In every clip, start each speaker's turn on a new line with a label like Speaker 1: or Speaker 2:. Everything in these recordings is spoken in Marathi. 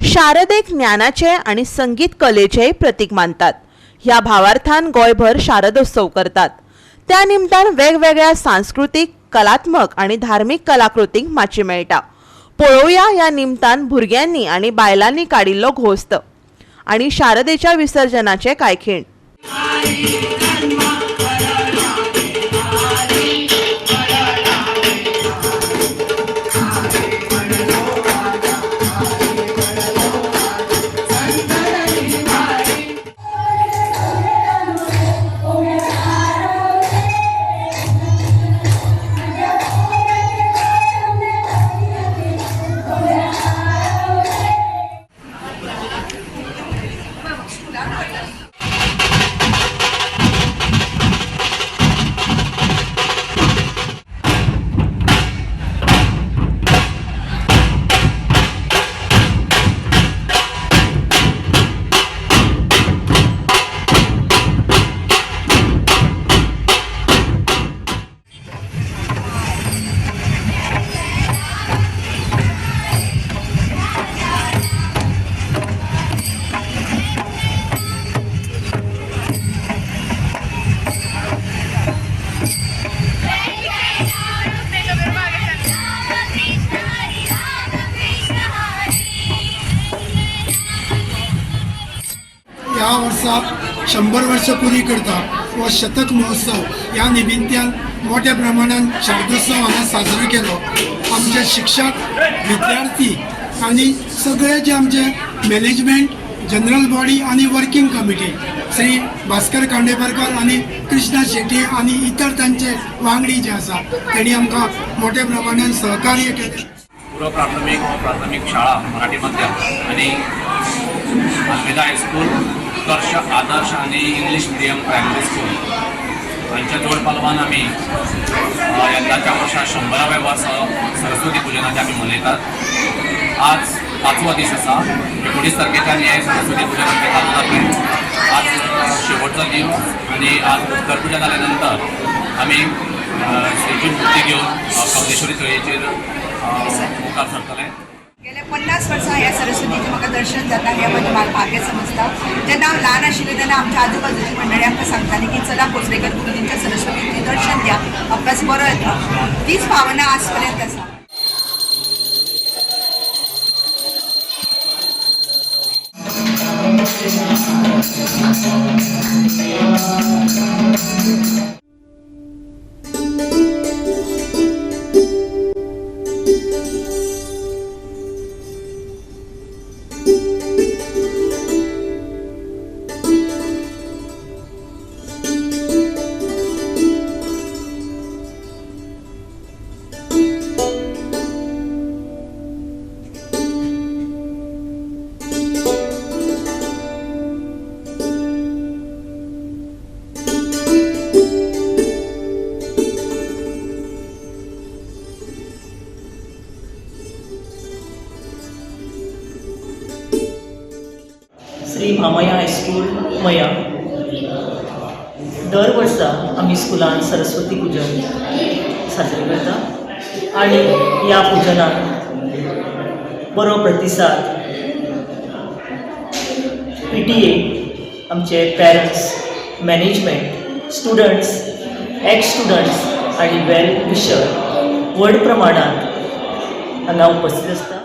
Speaker 1: शारदेक ज्ञानाचे आणि संगीत कलेचे प्रतीक मानतात। ह्या भावार्थान गोयभर शारदोत्सव करतात। त्या निमतान वेगवेगळ्या सांस्कृतिक, कलात्मक आणि धार्मिक कलाकृतींक माची मेळटा। पळोवया ह्या निमतान भुरग्यांनी आणि बायलांनी काडिल्लो घोस्त आणि शारदेच्या विसर्जनाचे कायखीण।
Speaker 2: या वर्सा 100 वर्ष पुरी करता व शतक महोत्सव या निमित्तान मोठ्या प्रमाणात शारदोत्सव हांगा साजरो केलो। आमचे शिक्षक, विद्यार्थी आणि सगळे जे आमचे मॅनेजमेंट, जनरल बॉडी आणि वर्किंग कमिटी श्री भास्कर कांडेबरकर आणि कृष्णा शेट्टी आणि इतर त्यांचे वांगडी जे आसा त्यांनी आमकां मोठ्या प्रमाणात सहकार्य केले।
Speaker 3: पूर्व प्राथमिक शाळा मराठी माध्यम आणि अलविदा हायस्कूल, उत्कर्ष आदर्श आणि इंग्लिश मिडियम प्रायमरी स्कूल यांच्या जोडपालवान आम्ही यंदाच्या वर्षात 100व्या वर्ष सरस्वती पूजनाचे आम्ही मनयतात। आज 5वा दीस आसा। 19 तारखेच्यान हे सरस्वती पूजन आमचें चालू जातलें। आज शेवटचो दीस आणि आज उत्तर पूजा जाल्या नंतर आम्ही श्रीची मूर्ती घेऊन कमलेश्वरी तळयेचेर मुखार सरतले।
Speaker 4: गेल्या 50 वर्सां ह्या सरस्वतीचें म्हाका दर्शन जाता हें म्हणजे म्हाका भाग्य समजता। जेन्ना हांव ल्हान आशिल्लें तेन्ना आमच्या आजूबाजूची मंडळी आमकां सांगताली की चला कोसरेकर गुरुजींच्या सरस्वतीचें दर्शन घ्या, अभ्यास बरो येता। तीच भावना आज पर्यंत आसा।
Speaker 5: श्री मामया हायस्कूल मया दर वर्सा आमी स्कुलान सरस्वती पूजन साजरे करता आणि ह्या पुजनाक बरो प्रतिसाद PTA, आमचे parents, management, students, x students आणि वेल विशर व्हड प्रमाणात हांगा उपस्थित आसता।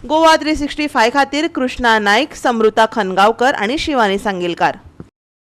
Speaker 1: गोवा 365 खातीर कृष्णा नाईक, समृता खनगावकर आणि शिवानी सांगेलकार।